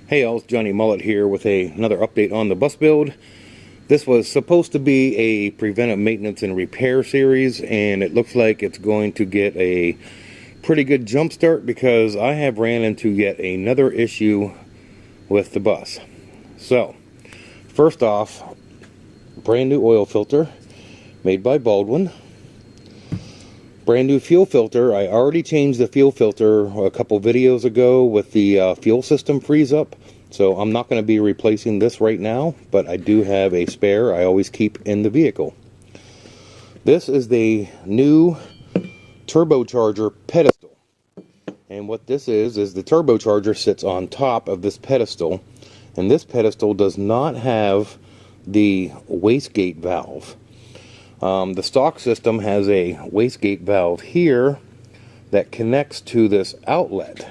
Hey all, it's Johnny Mullet here with another update on the bus build. This was supposed to be a preventive maintenance and repair series, and it looks like it's going to get a pretty good jump start because I have ran into yet another issue with the bus. So, first off, brand new oil filter made by Baldwin. Brand new fuel filter. I already changed the fuel filter a couple videos ago with the fuel system freeze up, so I'm not going to be replacing this right now, but I do have a spare I always keep in the vehicle. This is the new turbocharger pedestal, and what this is the turbocharger sits on top of this pedestal, and this pedestal does not have the wastegate valve. The stock system has a wastegate valve here that connects to this outlet,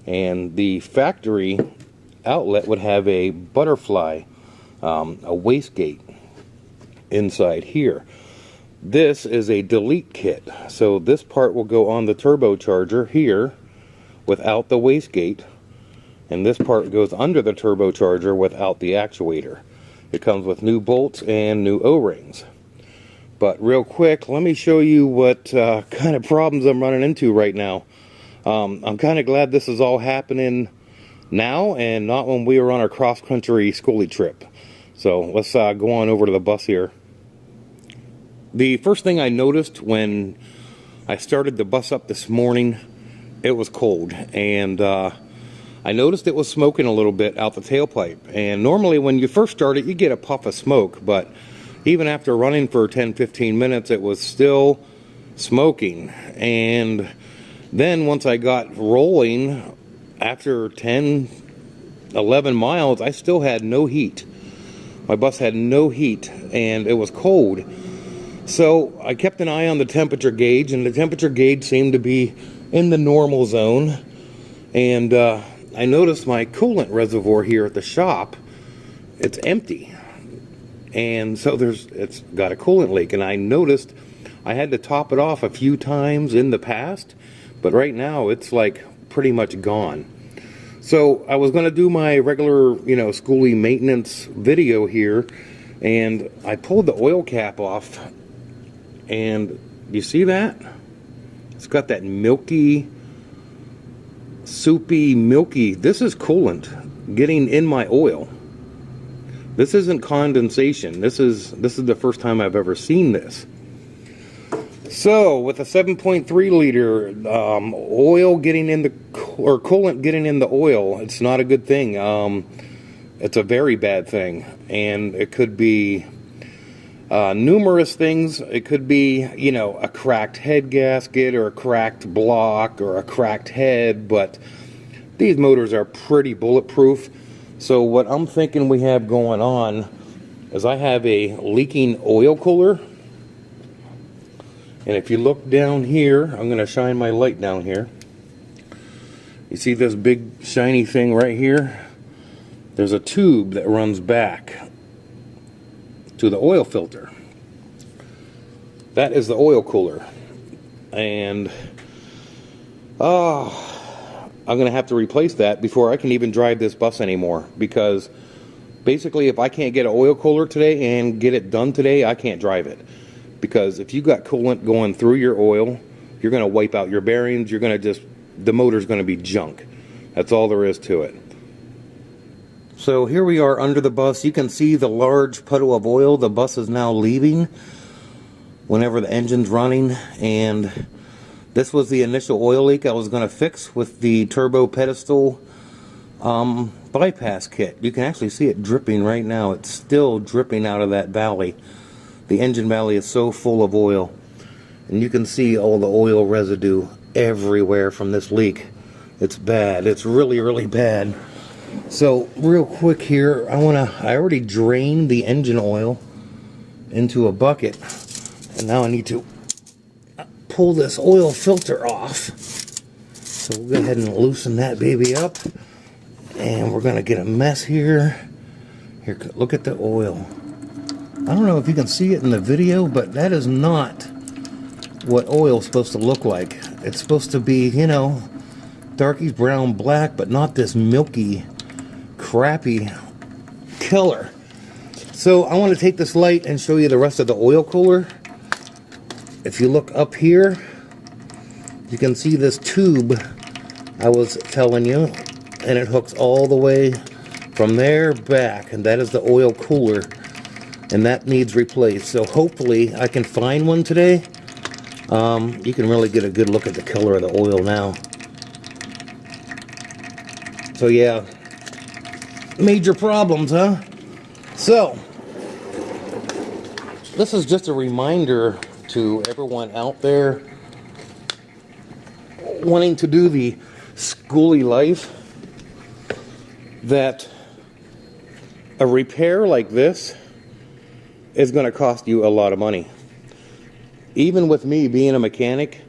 and the factory outlet would have a butterfly, a wastegate inside here. This is a delete kit, so this part will go on the turbocharger here without the wastegate, and this part goes under the turbocharger without the actuator. It comes with new bolts and new O-rings. But real quick, let me show you what kind of problems I'm running into right now. I'm kind of glad this is all happening now and not when we were on our cross-country Skoolie trip. So let's go on over to the bus here. The first thing I noticed when I started the bus up this morning, it was cold. And I noticed it was smoking a little bit out the tailpipe. And normally when you first start it, you get a puff of smoke, but even after running for 10-15 minutes, it was still smoking. And then once I got rolling, after 10-11 miles, I still had no heat. My bus had no heat, and it was cold. So I kept an eye on the temperature gauge, and the temperature gauge seemed to be in the normal zone. And I noticed my coolant reservoir here at the shop, it's empty. And so it's got a coolant leak, and I noticed I had to top it off a few times in the past, but right now it's like pretty much gone. So I was going to do my regular, Skoolie maintenance video here, and I pulled the oil cap off, and you see that? It's got that milky, soupy, milky, this is coolant getting in my oil. This isn't condensation. This is the first time I've ever seen this. So with a 7.3 liter oil getting in the coolant getting in the oil, it's not a good thing. It's a very bad thing, and it could be numerous things. It could be a cracked head gasket or a cracked block or a cracked head, but these motors are pretty bulletproof. So what I'm thinking we have going on is I have a leaking oil cooler. And if you look down here, I'm going to shine my light down here. You see this big shiny thing right here? There's a tube that runs back to the oil filter. That is the oil cooler. And I'm going to have to replace that before I can even drive this bus anymore, because basically if I can't get an oil cooler today and get it done today, I can't drive it. Because if you got coolant going through your oil, you're going to wipe out your bearings, the motor's going to be junk. That's all there is to it. So here we are under the bus. You can see the large puddle of oil. The bus is now leaving whenever the engine's running, and this was the initial oil leak I was going to fix with the turbo pedestal bypass kit. You can actually see it dripping right now. It's still dripping out of that valley. The engine valley is so full of oil. And you can see all the oil residue everywhere from this leak. It's bad. It's really, really bad. So real quick here, I already drained the engine oil into a bucket. And now I need to pull this oil filter off. So we'll go ahead and loosen that baby up, and we're gonna get a mess here. Here, look at the oil. I don't know if you can see it in the video, but that is not what oil's supposed to look like. It's supposed to be, darkies brown black, but not this milky crappy killer. So I want to take this light and show you the rest of the oil cooler. If you look up here, you can see this tube I was telling you, and it hooks all the way from there back, and that is the oil cooler, and that needs replaced. So hopefully I can find one today. You can really get a good look at the color of the oil now. So yeah, major problems, huh? So this is just a reminder to everyone out there wanting to do the Skoolie life that a repair like this is going to cost you a lot of money. Even with me being a mechanic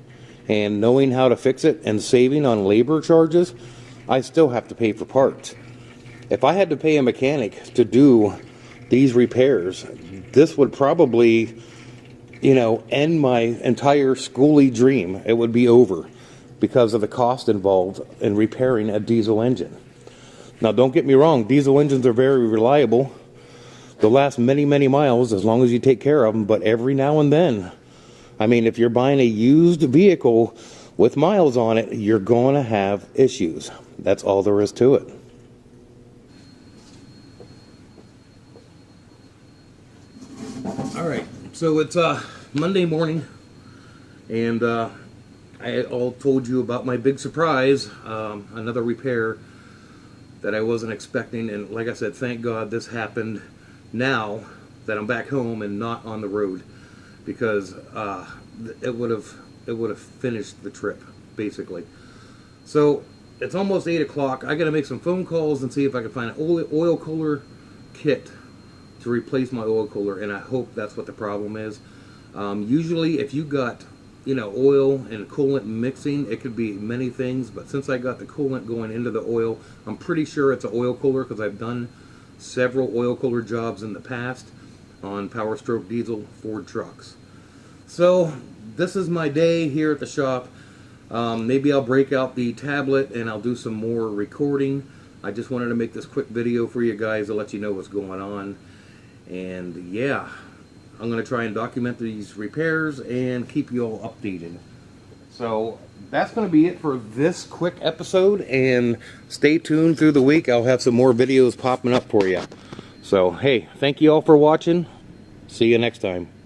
and knowing how to fix it and saving on labor charges, I still have to pay for parts. If I had to pay a mechanic to do these repairs, this would probably, you know, end my entire Skoolie dream. It would be over because of the cost involved in repairing a diesel engine. Now, don't get me wrong, diesel engines are very reliable. They'll last many, many miles as long as you take care of them, but every now and then, I mean, if you're buying a used vehicle with miles on it, you're going to have issues. That's all there is to it. Alright, so it's Monday morning, and I all told you about my big surprise, another repair that I wasn't expecting, and like I said, thank God this happened now that I'm back home and not on the road, because it would have finished the trip basically. So it's almost 8 o'clock. I got to make some phone calls and see if I can find an oil cooler kit to replace my oil cooler, and I hope that's what the problem is. Usually, if you got, you know, oil and coolant mixing, it could be many things, but since I got the coolant going into the oil, I'm pretty sure it's an oil cooler because I've done several oil cooler jobs in the past on Power Stroke diesel Ford trucks. So this is my day here at the shop. Maybe I'll break out the tablet and I'll do some more recording. I just wanted to make this quick video for you guys to let you know what's going on. And yeah, I'm going to try and document these repairs and keep you all updated. So that's going to be it for this quick episode, and stay tuned through the week. I'll have some more videos popping up for you. So hey, thank you all for watching. See you next time.